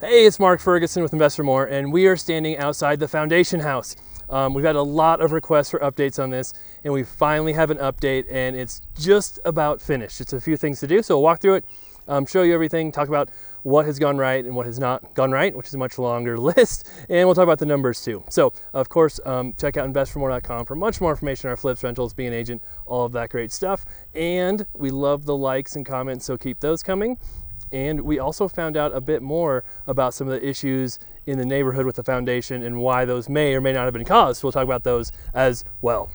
Hey, it's Mark Ferguson with Invest for More, and we are standing outside the foundation house. We've had a lot of requests for updates on this, and we finally have an update, and it's just about finished. It's a few things to do, so we'll walk through it, show you everything, talk about what has gone right and what has not gone right, which is a much longer list, and we'll talk about the numbers too. So, of course, check out investformore.com for much more information on our flips, rentals, being an agent, all of that great stuff. And we love the likes and comments, so keep those coming. And we also found out a bit more about some of the issues in the neighborhood with the foundation and why those may or may not have been caused. So we'll talk about those as well.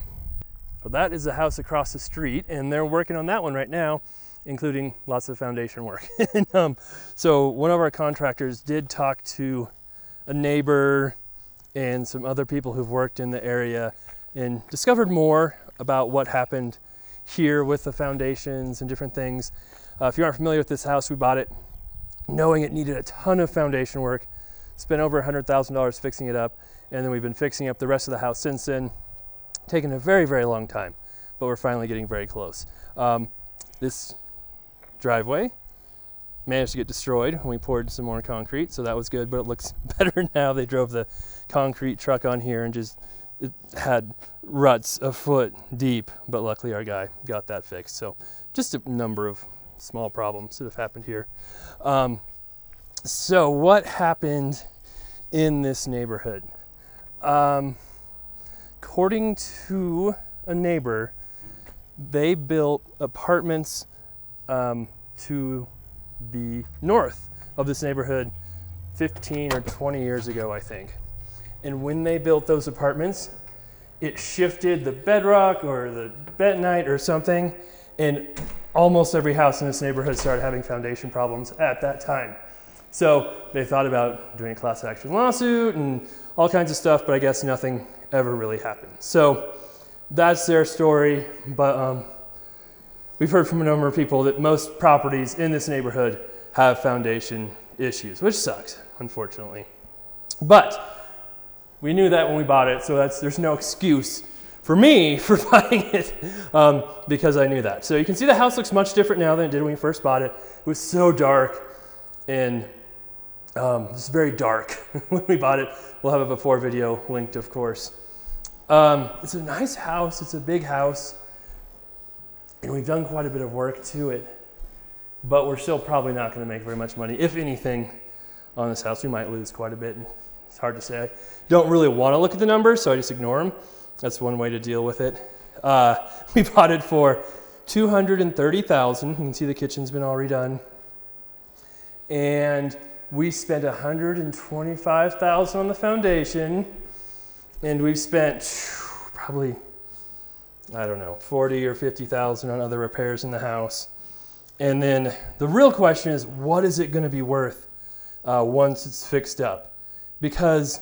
Well, that is the house across the street, and they're working on that one right now, including lots of foundation work. So one of our contractors did talk to a neighbor and some other people who've worked in the area and discovered more about what happened here with the foundations and different things. If you aren't familiar with this house, we bought it knowing it needed a ton of foundation work, spent over $100,000 fixing it up, and then we've been fixing up the rest of the house since then. Taken a very, very long time, but we're finally getting very close. This driveway managed to get destroyed when we poured some more concrete, so that was good, but it looks better now. They drove the concrete truck on here and it had ruts a foot deep, but luckily our guy got that fixed. So just a number of small problems that have happened here. So what happened in this neighborhood? According to a neighbor, they built apartments to the north of this neighborhood 15 or 20 years ago, I think. And when they built those apartments, it shifted the bedrock or the bentonite or something, and almost every house in this neighborhood started having foundation problems at that time. So they thought about doing a class action lawsuit and all kinds of stuff, but I guess nothing ever really happened. So that's their story, but we've heard from a number of people that most properties in this neighborhood have foundation issues, which sucks, unfortunately. But we knew that when we bought it, so there's no excuse for me for buying it because I knew that. So you can see the house looks much different now than it did when we first bought it. It was so dark and just very dark when we bought it. We'll have a before video linked, of course. It's a nice house. It's a big house. And we've done quite a bit of work to it. But we're still probably not going to make very much money, if anything, on this house. We might lose quite a bit. It's hard to say. I don't really want to look at the numbers, so I just ignore them. That's one way to deal with it. We bought it for $230,000. You can see the kitchen's been all redone. And we spent $125,000 on the foundation. And we've spent probably, I don't know, $40,000 or $50,000 on other repairs in the house. And then the real question is, what is it going to be worth once it's fixed up? Because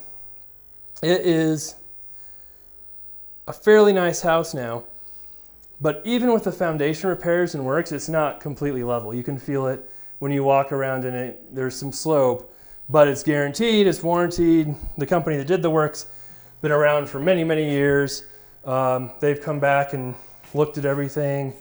it is a fairly nice house now, but even with the foundation repairs and works, it's not completely level. You can feel it when you walk around in it. There's some slope, but it's guaranteed, it's warranted. The company that did the work's been around for many, many years. They've come back and looked at everything,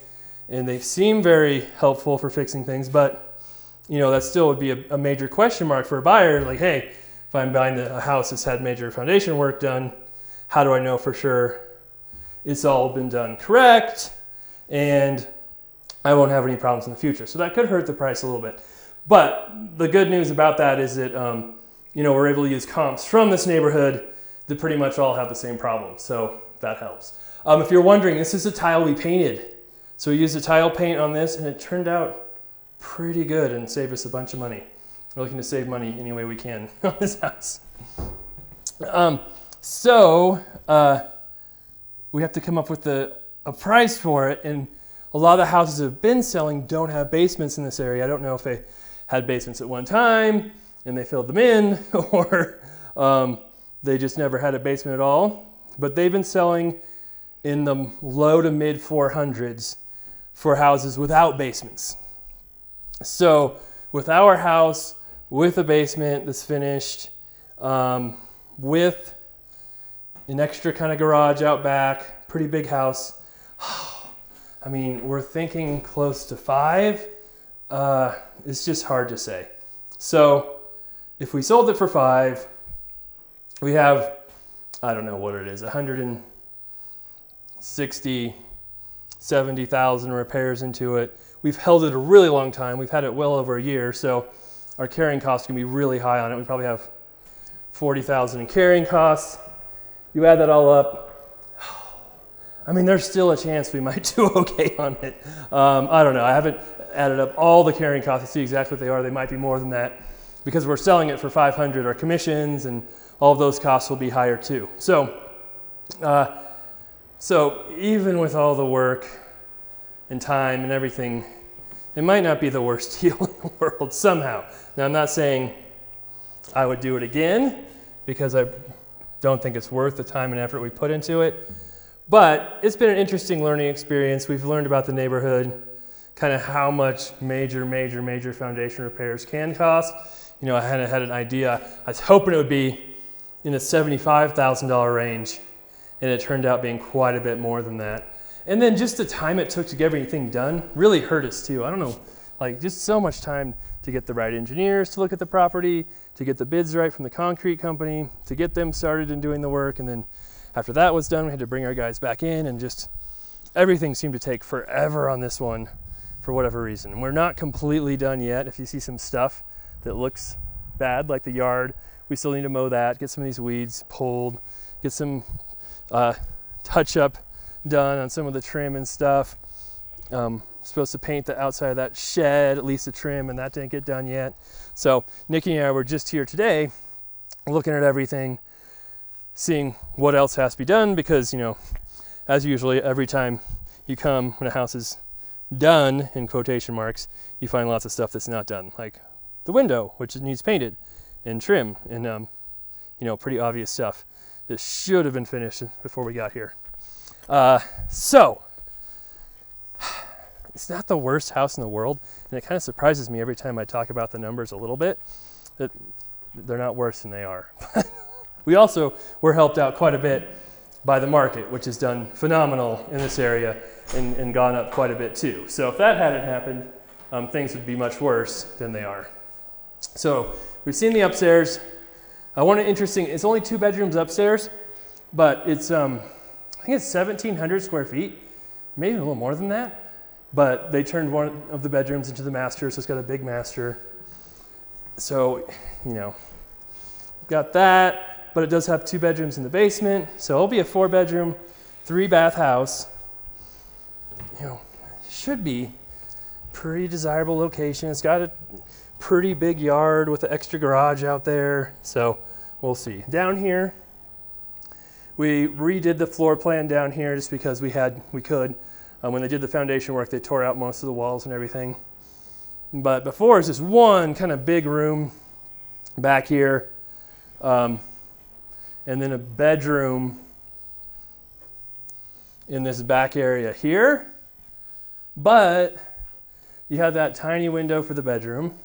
and they seem very helpful for fixing things, but you know, that still would be a major question mark for a buyer. Like, hey, if I'm buying a house that's had major foundation work done, how do I know for sure it's all been done correct and I won't have any problems in the future? So that could hurt the price a little bit. But the good news about that is that we're able to use comps from this neighborhood that pretty much all have the same problem. So that helps. If you're wondering, this is a tile we painted. So we used a tile paint on this, and it turned out pretty good and saved us a bunch of money. We're looking to save money any way we can on this house. We have to come up with a price for it, and a lot of the houses that have been selling don't have basements in this area. I don't know if they had basements at one time and they filled them in, or they just never had a basement at all. But they've been selling in the low to mid 400s for houses without basements. So with our house, with a basement that's finished, with an extra kind of garage out back, pretty big house. I mean, we're thinking close to 5. It's just hard to say. So if we sold it for 5, we have, I don't know what it is, 160, 70,000 repairs into it. We've held it a really long time. We've had it well over a year, so our carrying costs can be really high on it. We probably have 40,000 in carrying costs. You add that all up, I mean, there's still a chance we might do okay on it. I don't know. I haven't added up all the carrying costs to see exactly what they are. They might be more than that because we're selling it for 500. Our commissions and all of those costs will be higher too. So even with all the work and time and everything, it might not be the worst deal in the world somehow. Now, I'm not saying I would do it again because I don't think it's worth the time and effort we put into it. But it's been an interesting learning experience. We've learned about the neighborhood, kind of how much major foundation repairs can cost. You know, I had an idea. I was hoping it would be in the $75,000 range, and it turned out being quite a bit more than that. And then just the time it took to get everything done really hurt us too. I don't know, like just so much time to get the right engineers to look at the property, to get the bids right from the concrete company, to get them started in doing the work, and then after that was done, we had to bring our guys back in, and just everything seemed to take forever on this one for whatever reason. And we're not completely done yet. If you see some stuff that looks bad, like the yard, we still need to mow that, get some of these weeds pulled, get some touch up done on some of the trim and stuff. Supposed to paint the outside of that shed, at least the trim, and that didn't get done yet. So Nikki and I were just here today looking at everything, seeing what else has to be done, because, you know, as usually, every time you come when a house is done, in quotation marks, you find lots of stuff that's not done, like the window, which needs painted, and trim, and, you know, pretty obvious stuff that should have been finished before we got here. So, it's not the worst house in the world, and it kind of surprises me every time I talk about the numbers a little bit, that they're not worse than they are. We also were helped out quite a bit by the market, which has done phenomenal in this area and gone up quite a bit too. So if that hadn't happened, things would be much worse than they are. So we've seen the upstairs. It's only 2 bedrooms upstairs, but it's, I think it's 1,700 square feet, maybe a little more than that. But they turned one of the bedrooms into the master, so it's got a big master. So, you know, got that. But it does have 2 bedrooms in the basement, so it'll be a 4-bedroom, 3-bath house. You know, should be pretty desirable location. It's got a pretty big yard with an extra garage out there, so we'll see. Down here, we redid the floor plan down here just because we could. When they did the foundation work, they tore out most of the walls and everything. But before, it's just one kind of big room back here. And then a bedroom in this back area here. But you have that tiny window for the bedroom,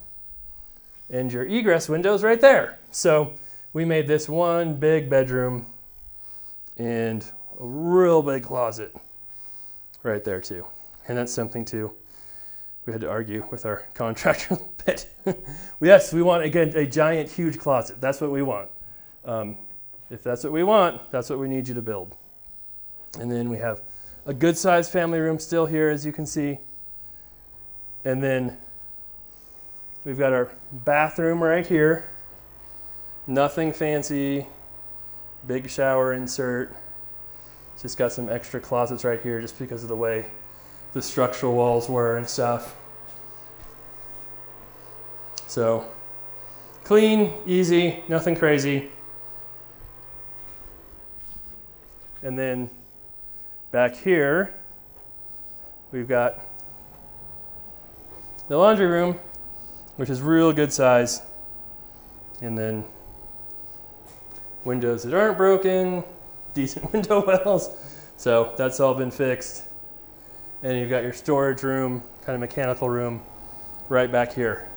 and your egress window's right there. So we made this one big bedroom and a real big closet right there too. And that's something too we had to argue with our contractor a little bit. Yes, we want, again, a giant, huge closet. That's what we want. If that's what we want, that's what we need you to build. And then we have a good-sized family room still here, as you can see. And then we've got our bathroom right here. Nothing fancy. Big shower insert. Just got some extra closets right here just because of the way the structural walls were and stuff. So clean, easy, nothing crazy. And then back here, we've got the laundry room, which is real good size. And then windows that aren't broken, decent window wells. So that's all been fixed. And you've got your storage room, kind of mechanical room, right back here.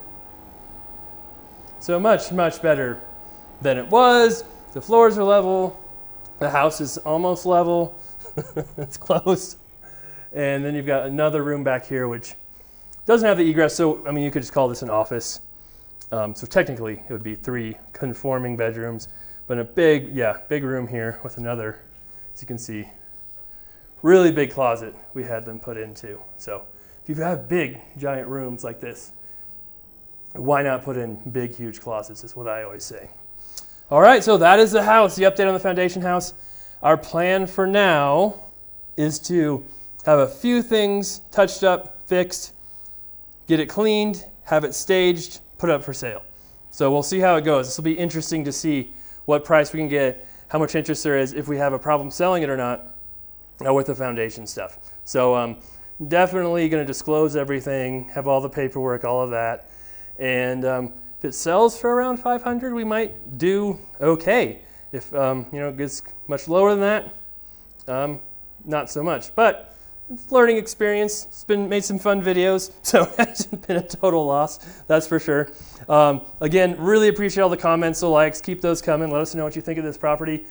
So much, much better than it was. The floors are level. The house is almost level. It's close. And then you've got another room back here, which doesn't have the egress. So, I mean, you could just call this an office. So technically it would be 3 conforming bedrooms, but a big room here with another, as you can see, really big closet we had them put into. So if you have big, giant rooms like this, why not put in big, huge closets is what I always say. All right, so that is the house, the update on the foundation house. Our plan for now is to have a few things touched up, fixed, get it cleaned, have it staged, put it up for sale. So we'll see how it goes. This will be interesting to see what price we can get, how much interest there is, if we have a problem selling it or not, with the foundation stuff. So definitely going to disclose everything, have all the paperwork, all of that. And if it sells for around 500, we might do okay. If it gets much lower than that, not so much. But it's a learning experience. It's made some fun videos, so it hasn't been a total loss, that's for sure. Again, really appreciate all the comments, the likes. Keep those coming. Let us know what you think of this property.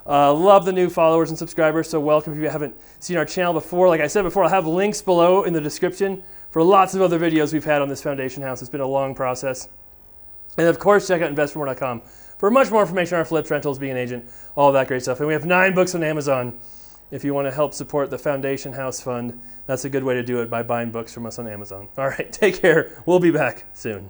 Love the new followers and subscribers, so welcome if you haven't seen our channel before. Like I said before, I'll have links below in the description for lots of other videos we've had on this foundation house. It's been a long process. And of course, check out investformore.com for much more information on our flips, rentals, being an agent, all that great stuff. And we have 9 books on Amazon. If you want to help support the Foundation House Fund, that's a good way to do it, by buying books from us on Amazon. All right, take care. We'll be back soon.